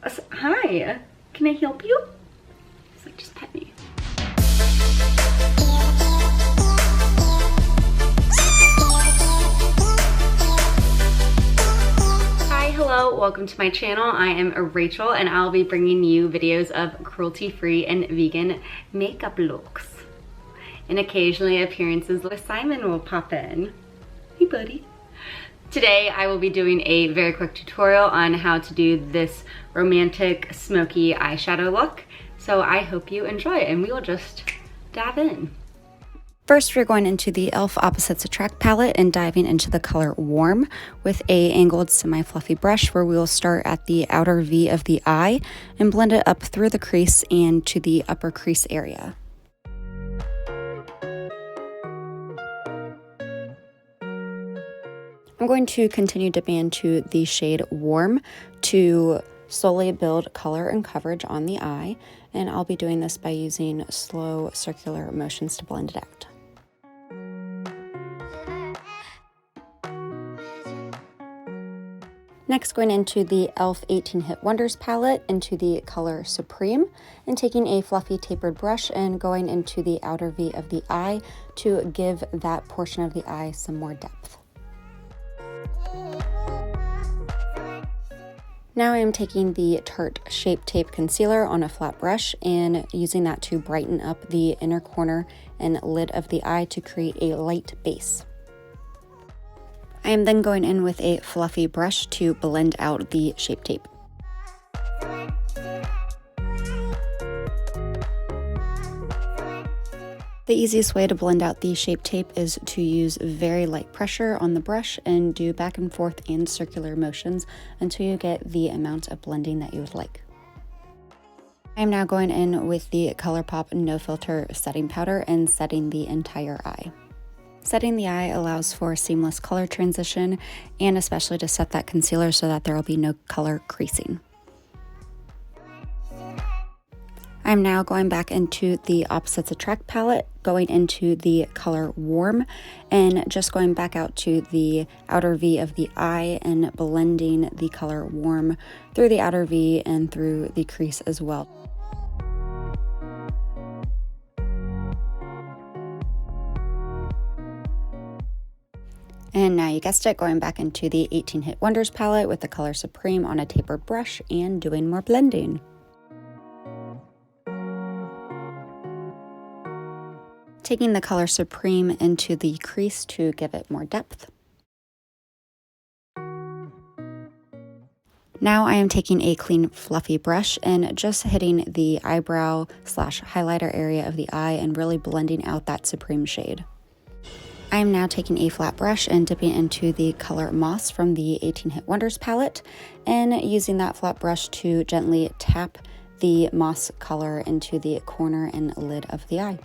Hi, can I help you? He's like, just pet me. Hi, hello, welcome to my channel. I am Rachel and I'll be bringing you videos of cruelty-free and vegan makeup looks. And occasionally appearances with Simon will pop in. Hey buddy. Today I will be doing a very quick tutorial on how to do this romantic smoky eyeshadow look. So I hope you enjoy it and we will just dive in. First, we're going into the e.l.f. Opposites Attract palette and diving into the color Warm with a angled semi-fluffy brush where we will start at the outer V of the eye and blend it up through the crease and to the upper crease area. I'm going to continue dipping into the shade Warm to slowly build color and coverage on the eye, and I'll be doing this by using slow circular motions to blend it out. Next, going into the e.l.f. 18 Hit Wonders palette into the color Supreme and taking a fluffy tapered brush and going into the outer V of the eye to give that portion of the eye some more depth. Now I am taking the Tarte Shape Tape Concealer on a flat brush and using that to brighten up the inner corner and lid of the eye to create a light base. I am then going in with a fluffy brush to blend out the Shape Tape. The easiest way to blend out the Shape Tape is to use very light pressure on the brush and do back and forth and circular motions until you get the amount of blending that you would like. I am now going in with the ColourPop No Filter setting powder and setting the entire eye. Setting the eye allows for seamless color transition and especially to set that concealer so that there will be no color creasing. I'm now going back into the Opposites Attract palette, going into the color Warm, and just going back out to the outer V of the eye and blending the color Warm through the outer V and through the crease as well. And now you guessed it, going back into the 18 Hit Wonders palette with the color Supreme on a tapered brush and doing more blending. Taking the color Supreme into the crease to give it more depth. Now I am taking a clean fluffy brush and just hitting the eyebrow / highlighter area of the eye and really blending out that Supreme shade. I am now taking a flat brush and dipping into the color Moss from the 18 Hit Wonders palette and using that flat brush to gently tap the moss color into the corner and lid of the eye.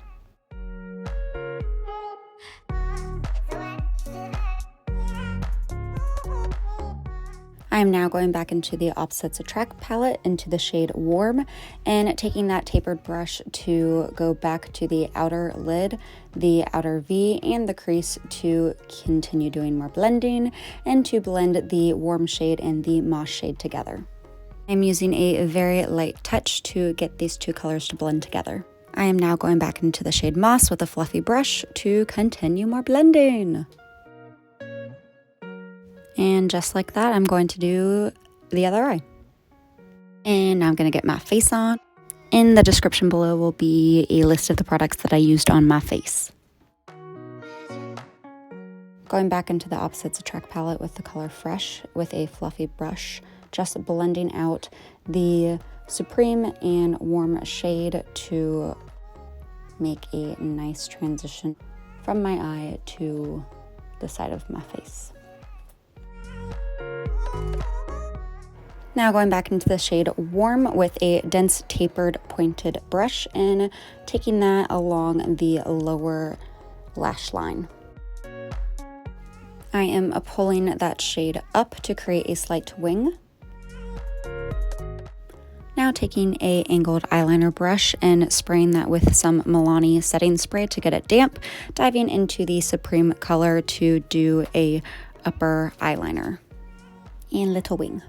I am now going back into the Opposites Attract palette into the shade Warm and taking that tapered brush to go back to the outer lid, the outer V, and the crease to continue doing more blending and to blend the Warm shade and the Moss shade together. I'm using a very light touch to get these two colors to blend together. I am now going back into the shade Moss with a fluffy brush to continue more blending. And just like that, I'm going to do the other eye. And now I'm going to get my face on. In the description below will be a list of the products that I used on my face. Going back into the Opposites Attract palette with the color Fresh with a fluffy brush, just blending out the Supreme and Warm shade to make a nice transition from my eye to the side of my face. Now going back into the shade Warm with a dense tapered pointed brush and taking that along the lower lash line. I am pulling that shade up to create a slight wing. Now taking a angled eyeliner brush and spraying that with some Milani setting spray to get it damp, diving into the Supreme color to do a upper eyeliner and little wing.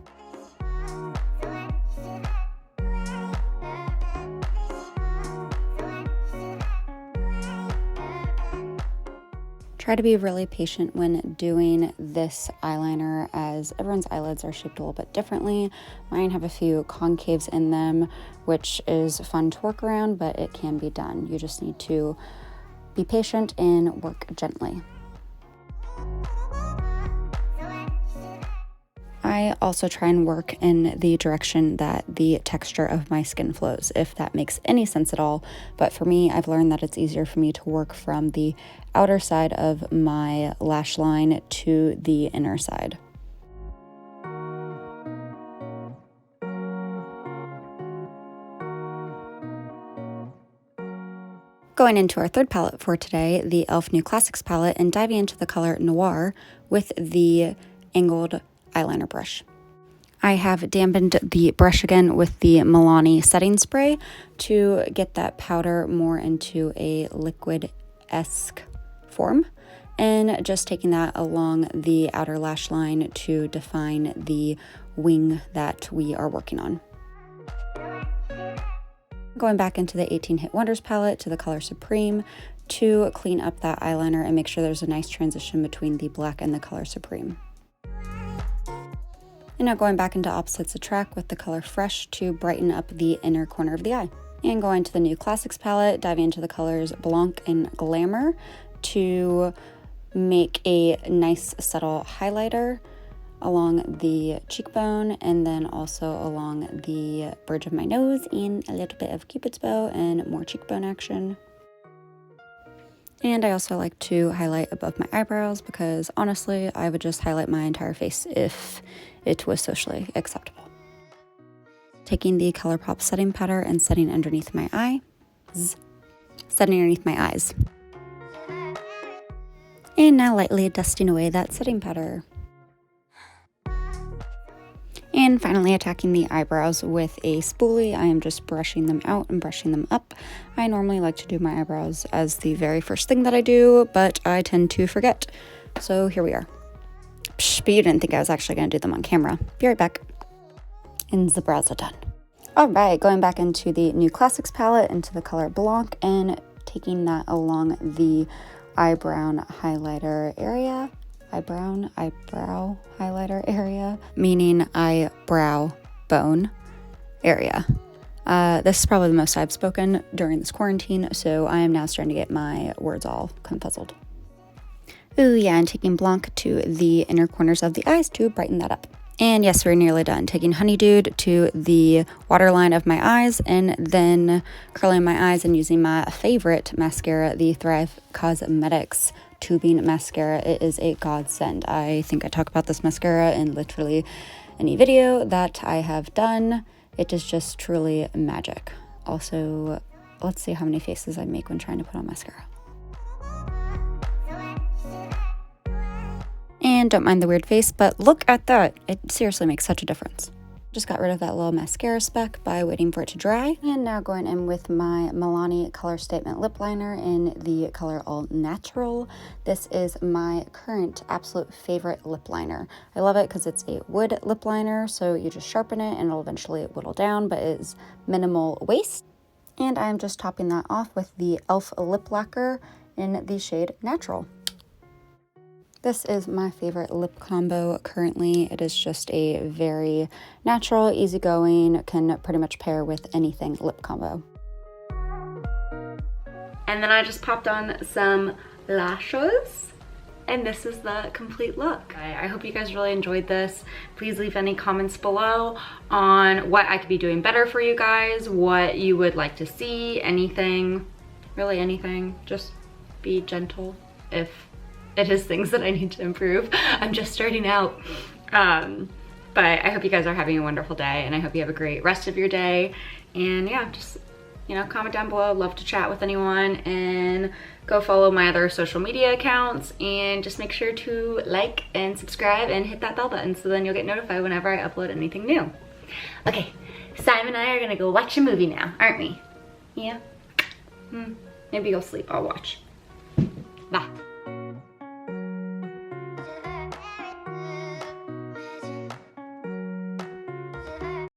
Try to be really patient when doing this eyeliner, as everyone's eyelids are shaped a little bit differently. Mine have a few concaves in them, which is fun to work around, but it can be done. You just need to be patient and work gently. I also try and work in the direction that the texture of my skin flows, if that makes any sense at all. But for me, I've learned that it's easier for me to work from the outer side of my lash line to the inner side. Going into our third palette for today, the e.l.f. New Classics palette, and diving into the color Noir with the angled eyeliner brush. I have dampened the brush again with the Milani setting spray to get that powder more into a liquid-esque form, and just taking that along the outer lash line to define the wing that we are working on. Going back into the 18 Hit Wonders palette to the color Supreme to clean up that eyeliner and make sure there's a nice transition between the black and the color Supreme. And now going back into Opposites Attract with the color Fresh to brighten up the inner corner of the eye. And going to the New Classics palette, diving into the colors Blanc and Glamour to make a nice subtle highlighter along the cheekbone, and then also along the bridge of my nose, and a little bit of Cupid's bow and more cheekbone action. And I also like to highlight above my eyebrows because honestly, I would just highlight my entire face if it was socially acceptable. Taking the ColourPop setting powder and setting underneath my eyes. And now lightly dusting away that setting powder. And finally attacking the eyebrows with a spoolie. I am just brushing them out and brushing them up. I normally like to do my eyebrows as the very first thing that I do, but I tend to forget. So here we are. Psh, but you didn't think I was actually going to do them on camera. Be right back. And the brows are done. All right, going back into the New Classics palette, into the color Blanc, and taking that along the eyebrow highlighter area. Eyebrow highlighter area, meaning eyebrow bone area. This is probably the most I've spoken during this quarantine, so I am now starting to get my words all confuzzled. Ooh, yeah, and taking Blanc to the inner corners of the eyes to brighten that up. And yes, we're nearly done. Taking Honeydewed to the waterline of my eyes, and then curling my eyes and using my favorite mascara, the Thrive Causemetics tubing mascara. It is a godsend. I think I talk about this mascara in literally any video that I have done. It is just truly magic. Also, let's see how many faces I make when trying to put on mascara. And don't mind the weird face, but look at that. It seriously makes such a difference. Just got rid of that little mascara speck by waiting for it to dry. And now going in with my Milani Color Statement Lip Liner in the color All Natural. This is my current absolute favorite lip liner. I love it because it's a wood lip liner, so you just sharpen it and it'll eventually whittle down, but it is minimal waste. And I'm just topping that off with the e.l.f. Lip Lacquer in the shade Natural. This is my favorite lip combo currently. It is just a very natural, easygoing, can pretty much pair with anything lip combo. And then I just popped on some lashes, and this is the complete look. I hope you guys really enjoyed this. Please leave any comments below on what I could be doing better for you guys, what you would like to see, anything, really anything. Just be gentle if it is things that I need to improve. I'm just starting out. But I hope you guys are having a wonderful day, and I hope you have a great rest of your day. And yeah, just, you know, comment down below. I'd love to chat with anyone, and go follow my other social media accounts, and just make sure to like and subscribe and hit that bell button so then you'll get notified whenever I upload anything new. Okay, Simon and I are gonna go watch a movie now, aren't we? Yeah? Maybe you'll sleep, I'll watch. Bye.